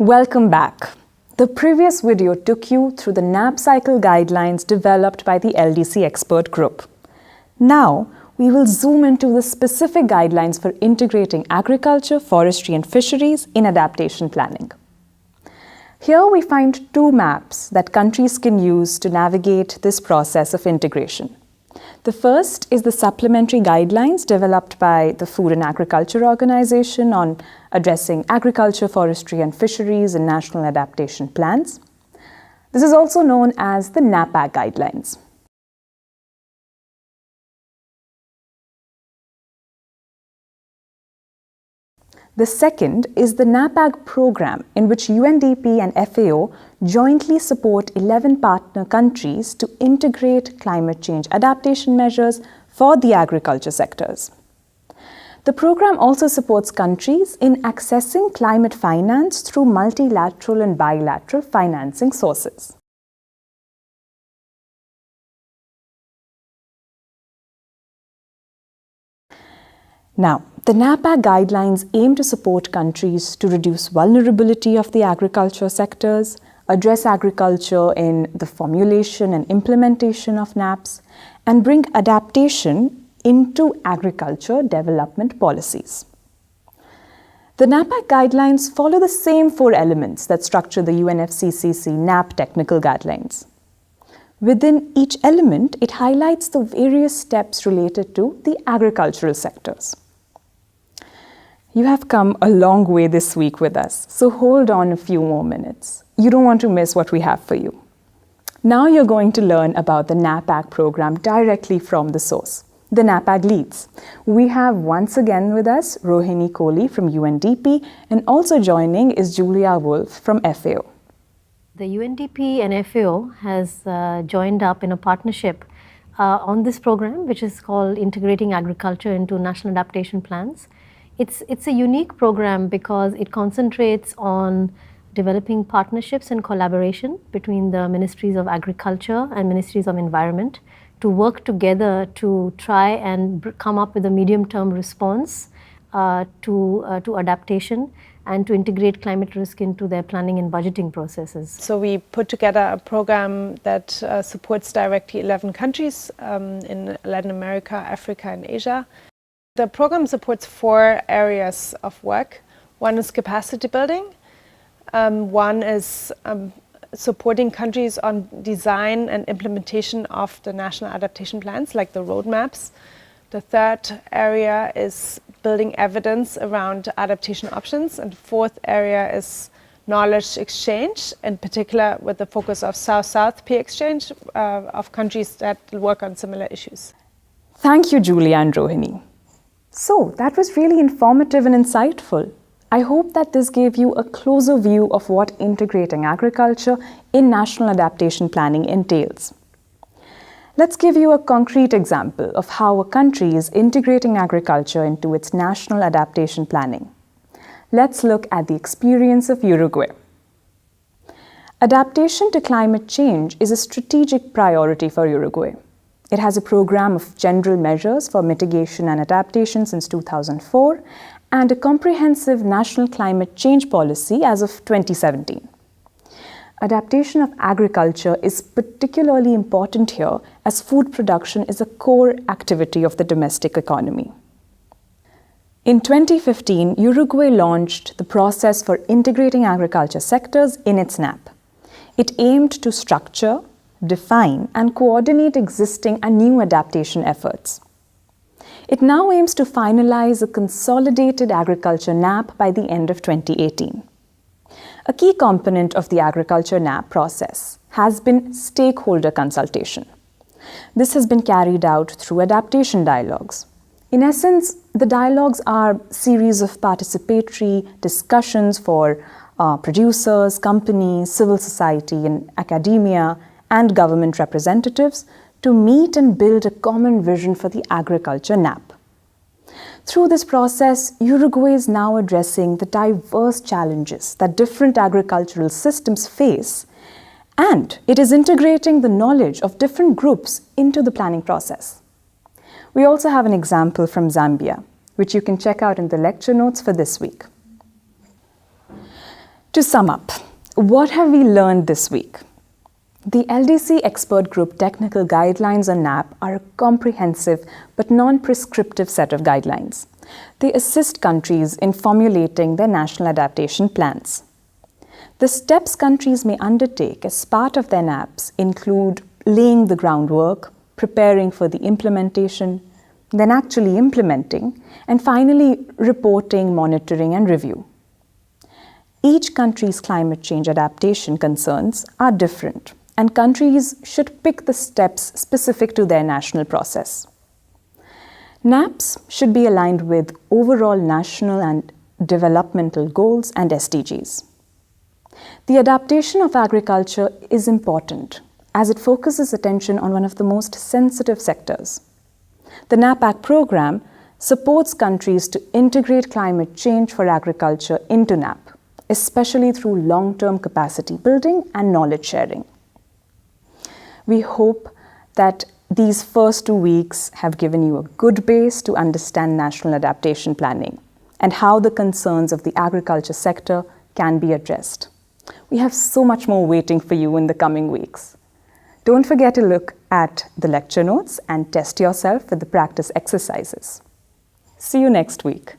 Welcome back. The previous video took you through the NAP cycle guidelines developed by the LDC expert group. Now, we will zoom into the specific guidelines for integrating agriculture, forestry and fisheries in adaptation planning. Here we find two maps that countries can use to navigate this process of integration. The first is the supplementary guidelines developed by the Food and Agriculture Organization on addressing agriculture, forestry and fisheries in National Adaptation Plans. This is also known as the NAP-Ag guidelines. The second is the NAP-Ag program, in which UNDP and FAO jointly support 11 partner countries to integrate climate change adaptation measures for the agriculture sectors. The program also supports countries in accessing climate finance through multilateral and bilateral financing sources. Now, the NAP-Ag guidelines aim to support countries to reduce vulnerability of the agriculture sectors, address agriculture in the formulation and implementation of NAPs, and bring adaptation into agriculture development policies. The NAP-Ag guidelines follow the same four elements that structure the UNFCCC NAP technical guidelines. Within each element, it highlights the various steps related to the agricultural sectors. You have come a long way this week with us, so hold on a few more minutes. You don't want to miss what we have for you. Now you're going to learn about the NAP-Ag program directly from the source, the NAP-Ag leads. We have once again with us Rohini Kohli from UNDP, and also joining is Julia Wolf from FAO. The UNDP and FAO has joined up in a partnership on this program, which is called Integrating Agriculture into National Adaptation Plans. It's a unique program because it concentrates on developing partnerships and collaboration between the Ministries of Agriculture and Ministries of Environment to work together to try and come up with a medium-term response to adaptation and to integrate climate risk into their planning and budgeting processes. So we put together a program that supports directly 11 countries in Latin America, Africa and Asia. The program supports 4 areas of work. One is capacity building. One is supporting countries on design and implementation of the national adaptation plans, like the roadmaps. The third area is building evidence around adaptation options. And the fourth area is knowledge exchange, in particular with the focus of South-South peer exchange of countries that work on similar issues. Thank you, Julia and Rohini. So, that was really informative and insightful. I hope that this gave you a closer view of what integrating agriculture in national adaptation planning entails. Let's give you a concrete example of how a country is integrating agriculture into its national adaptation planning. Let's look at the experience of Uruguay. Adaptation to climate change is a strategic priority for Uruguay. It has a program of general measures for mitigation and adaptation since 2004 and a comprehensive national climate change policy as of 2017. Adaptation of agriculture is particularly important here as food production is a core activity of the domestic economy. In 2015, Uruguay launched the process for integrating agriculture sectors in its NAP. It aimed to structure, define and coordinate existing and new adaptation efforts. It now aims to finalize a consolidated agriculture NAP by the end of 2018. A key component of the agriculture NAP process has been stakeholder consultation. This has been carried out through adaptation dialogues. In essence, the dialogues are a series of participatory discussions for producers, companies, civil society and academia and government representatives to meet and build a common vision for the agriculture NAP. Through this process, Uruguay is now addressing the diverse challenges that different agricultural systems face, and it is integrating the knowledge of different groups into the planning process. We also have an example from Zambia, which you can check out in the lecture notes for this week. To sum up, what have we learned this week? The LDC Expert Group Technical Guidelines on NAP are a comprehensive but non-prescriptive set of guidelines. They assist countries in formulating their national adaptation plans. The steps countries may undertake as part of their NAPs include laying the groundwork, preparing for the implementation, then actually implementing, and finally reporting, monitoring, and review. Each country's climate change adaptation concerns are different, and countries should pick the steps specific to their national process. NAPs should be aligned with overall national and developmental goals and SDGs. The adaptation of agriculture is important as it focuses attention on one of the most sensitive sectors. The NAP-Ag program supports countries to integrate climate change for agriculture into NAP, especially through long-term capacity building and knowledge sharing. We hope that these first 2 weeks have given you a good base to understand national adaptation planning and how the concerns of the agriculture sector can be addressed. We have so much more waiting for you in the coming weeks. Don't forget to look at the lecture notes and test yourself with the practice exercises. See you next week.